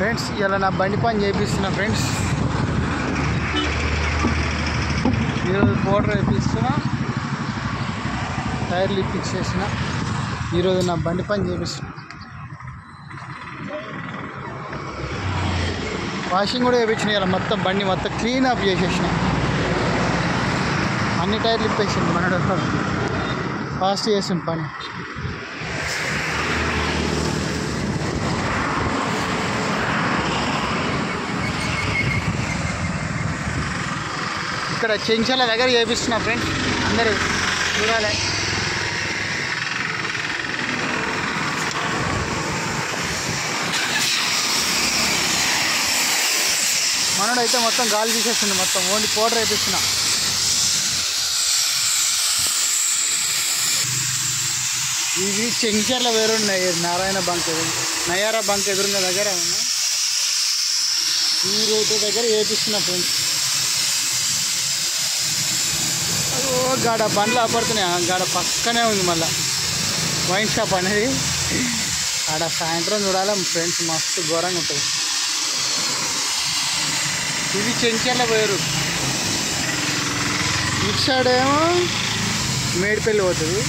Friends ఇలా నా బండి పని చేపిస్తున్నా ఫ్రెండ్స్. ఈరోజు పౌడర్ వేపిస్తున్నా, టైర్లు ఇప్పించేసిన. ఈరోజు నా బండి పని చేపిస్తున్నా. వాషింగ్ కూడా వేయించిన. ఇలా మొత్తం బండి మొత్తం క్లీన్ అప్ చేసేసిన. అన్ని టైర్లు ఇప్పేసింది. మనడు ఫాస్ట్ చేసింది పని. ఇక్కడ చెంచాల దగ్గర చేపిస్తున్నా ఫ్రెండ్స్, అందరూ చూడాలి. మనోడైతే మొత్తం గాలి తీసేస్తుంది. మొత్తం ఓన్లీ పౌడర్ వేపిస్తున్నా. ఇవి చెంచర్ల వేరున్నాయి. నారాయణ బంక్ నయారా బంక్ ఎదురున్న దగ్గర ఉన్నా. ఈ రోడ్డు దగ్గర వేపిస్తున్నా ఫ్రెండ్స్. గాడ బండ్లు ఆపడుతున్నాయి. గాడ పక్కనే ఉంది మళ్ళీ వైన్ షాప్ అనేది. ఆడ సాయంత్రం చూడాలి ఫ్రెండ్స్, మస్తు ఘోరంగా ఉంటుంది. ఇది చెంచర్ల వేరు. ఇటు సైడ్ ఏమో మేడిపల్లి పోతుంది,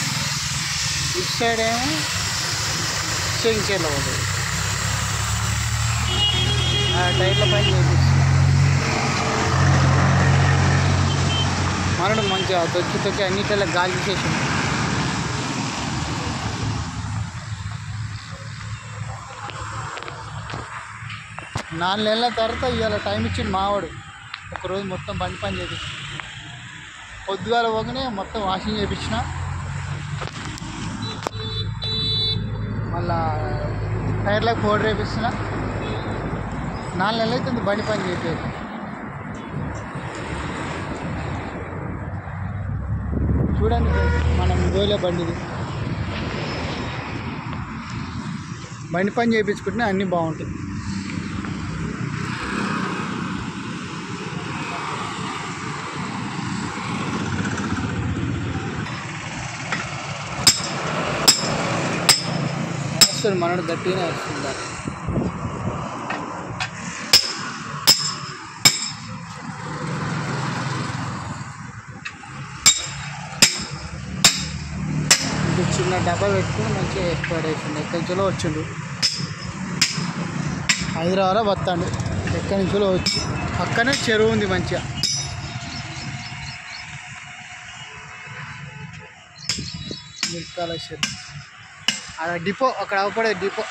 ఇటు సైడ్ ఏమో చెంచర్ల పోతుంది. ఆ టైర్ల పైన చేపిస్తుంది. మనడు మంచిగా తొక్కి అన్నిట్లలో గాలి తీసేసింది. నాలుగు నెలల తర్వాత ఇవాళ టైం ఇచ్చిండు మావాడు. ఒకరోజు మొత్తం బండి పని చేపించిన. పొద్దుగాల పోగానే మొత్తం వాషింగ్ చేయించిన. మళ్ళా టైర్లకు పౌడర్ వేపిస్తున్న. 4 నెలలు అవుతుంది బండి పని చేసేది. చూడండి మనం గోలే బండిది. బండి పని చేయించుకుంటే అన్నీ బాగుంటాయి. వస్తుంది మనడు గట్టిగానే వస్తుంది. చిన్న డబ్బా పెట్టుకుని మంచిగా ఎక్స్పైర్ అవుతుంది. ఎక్కడి నుంచో వచ్చిండు, హైదరాబాద్లో వస్తాడు. ఎక్కడి నుంచో వచ్చి పక్కనే చెరువు ఉంది మంచిగా. మిరకాల చెరువు అక్కడ డిపో, అక్కడ అవపడే డిపో.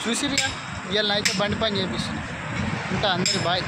చూసిరుగా ఇవాళ అయితే బండి పని చేపిస్తున్నాను. ఉంటా అందరికి బాయ్.